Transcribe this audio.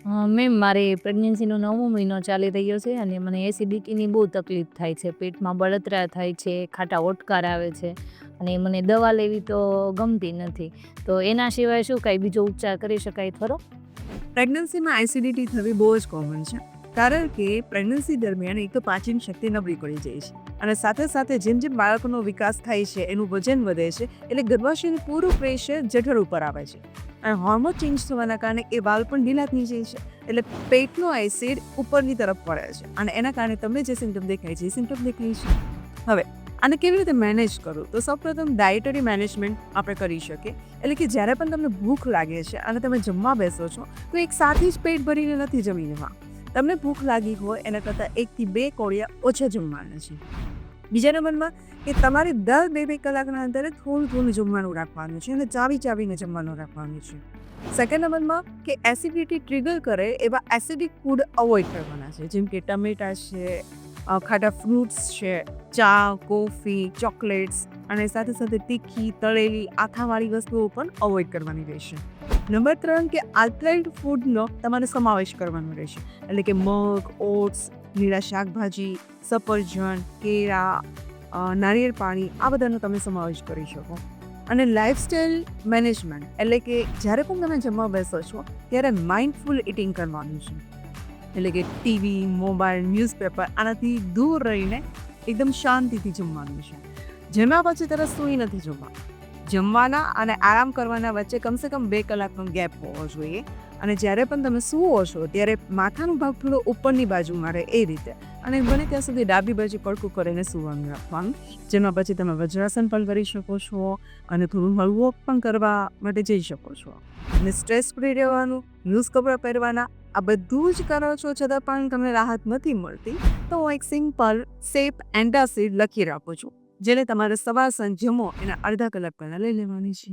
Ma'am મારે પ્રેગ્નન્સીનો 9મો મહિનો ચાલી રહ્યો છે અને મને એસિડિટીની બહુ તકલીફ થાય છે. પેટમાં બળતરા થાય છે, ખાટા ઓડકાર આવે છે અને મને દવા લેવી તો ગમતી નથી. તો એના સિવાય શું કાંઈ બીજો ઉપચાર કરી શકાય ખરો? પ્રેગ્નન્સીમાં એસિડિટી થવી બહુ જ કોમન છે, કારણ કે પ્રેગ્નન્સી દરમિયાન એક તો પાચન શક્તિ નબળી પડી જાય છે અને સાથે સાથે જેમ જેમ બાળકનો વિકાસ થાય છે, એનું વજન વધે છે, એટલે ગર્ભાશયનું પૂરું પ્રેશર જઠર ઉપર આવે છે અને હોર્મોન ચેન્જ થવાના કારણે એ વાલ પણ ઢીલા થઈ જાય છે, એટલે પેટનો એસિડ ઉપરની તરફ પડે છે અને એના કારણે તમને જે સિમ્ટમ દેખાય છે એ સિમ્ટમ દેખાય છે. હવે આને કેવી રીતે મેનેજ કરવું? તો સૌપ્રથમ ડાયટરી મેનેજમેન્ટ આપણે કરી શકીએ. એટલે કે જ્યારે પણ તમને ભૂખ લાગે છે અને તમે જમવા બેસો છો, તો એક સાથે જ પેટ ભરીને નથી જમી લેવા. તમને ભૂખ લાગી હોય એના કરતાં 1 થી 2 કોળિયા ઓછા જમવાના છે. બીજા નંબરમાં કે તમારે દર 2-2 કલાકના અંતરે થોડું થોડું જમવાનું રાખવાનું છે અને ચાવીને જમવાનું રાખવાનું છે. સેકન્ડ નંબરમાં કે એસિડિટી ટ્રિગર કરે એવા એસિડિક ફૂડ અવોઇડ કરવાના છે, જેમ કે ટમેટા છે, ખાટા ફ્રૂટ્સ છે, ચા, કોફી, ચોકલેટ્સ અને સાથે સાથે તીખી, તળેલી, આથાવાળી વસ્તુઓ પણ અવોઇડ કરવાની રહેશે. નંબર 3 કે આલ્ટરનેટિવ ફૂડનો તમારે સમાવેશ કરવાનો રહેશે, એટલે કે મગ, ઓટ્સ, લીલા શાકભાજી, સફરજન, કેળા, નારિયેળ પાણી, આ બધાનો તમે સમાવેશ કરી શકો. અને લાઇફસ્ટાઇલ મેનેજમેન્ટ, એટલે કે જ્યારે પણ તમે જમવા બેસો છો ત્યારે માઇન્ડફુલ ઇટિંગ કરવાનું છે, એટલે કે ટીવી, મોબાઈલ, ન્યૂઝપેપર આનાથી દૂર રહીને એકદમ શાંતિથી જમવાનું છે. જમ્યા પછી તરત સૂઈ નથી જમવા. જમવાના અને આરામ કરવાના વચ્ચે કમસે કમ 2 કલાકનો ગેપ હોવો જોઈએ અને જ્યારે પણ તમે સૂવો છો ત્યારે માથાનો ભાગ થોડો ઉપરની બાજુમાં રહે એ રીતે, અને બને ત્યાં સુધી ડાબી બાજુ પડખું કરીને સૂવાનું રાખવાનું, જેમાં પછી તમે વજ્રાસન પણ કરી શકો છો અને થોડું હળવું વોક પણ કરવા માટે જઈ શકો છો. અને સ્ટ્રેસ ફ્રી રહેવાનું, લૂઝ કપડાં પહેરવાના, આ બધું જ કરો છો છતાં પણ તમને રાહત નથી મળતી, તો હું એક સિમ્પલ સેફ એન્ટાસિડ લખી રાખું છું, જેને તમારે સવાર સાંજ જમો એના અડધા કલાક પહેલાં લઈ લેવાની છે.